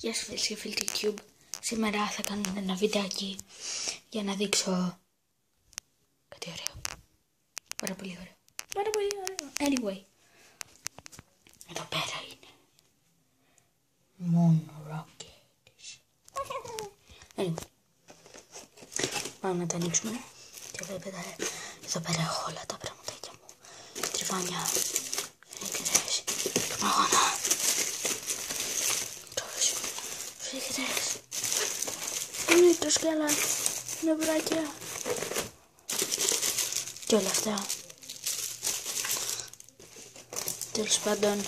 Γεια σας φίλες και φίλοι του YouTube. Σήμερα θα κάνουμε ένα βιντεάκι για να δείξω κάτι ωραίο. Πάρα πολύ ωραίο. Πάρα πολύ ωραίο. Anyway. Εδώ πέρα είναι. Μόνο rockets. Anyway. Πάμε να τα ανοίξουμε. Και βλέπετε εδώ πέρα έχω όλα τα πραγματάκια μου. Τριβάνια. Φρίκεδες. Μαγώνα. Φρίκεδες. Νύτρος και άλλα νευράκια. Και όλα αυτά. Τέλος πάντων,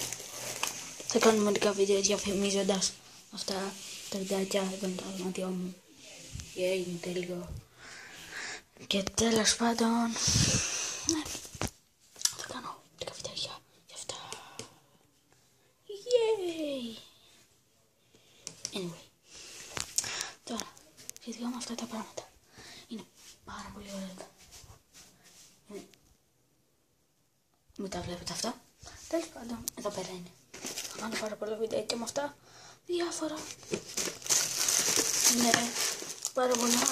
θα κάνουμε μερικά βίντεο διαφημίζοντας αυτά τα βιντεάκια. Εδώ είναι το δωμάτιό μου. Είναι τέλειο. Και τέλος πάντων, ναι, θα κάνω μερικά βιντεάκια για αυτά. Yay! Anyway, τώρα, σχετικά με αυτά τα πράγματα, είναι πάρα πολύ ωραία. Μην τα βλέπετε αυτά. Τέλος πάντων, εδώ πέρα είναι. Θα κάνω πάρα πολλά βιντεάκια με αυτά. Διάφορα. Ναι, πάρα πολλά.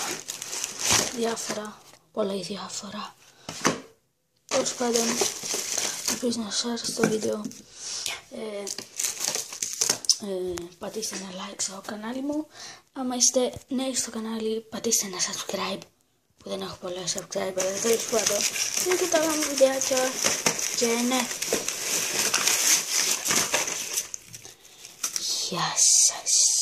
Διάφορα. Πολλά ή διάφορα. Τέλος πάντων, ελπίζω να σας άρεσε το βίντεο. Πατήστε ένα like στο κανάλι μου. Άμα είστε νέοι στο κανάλι, πατήστε ένα subscribe. Που δεν έχω πολλά subscribe, αλλά τέλος πάντων. Είναι και τα άλλα μου βιντεάκια. Και ναι. Γεια σας.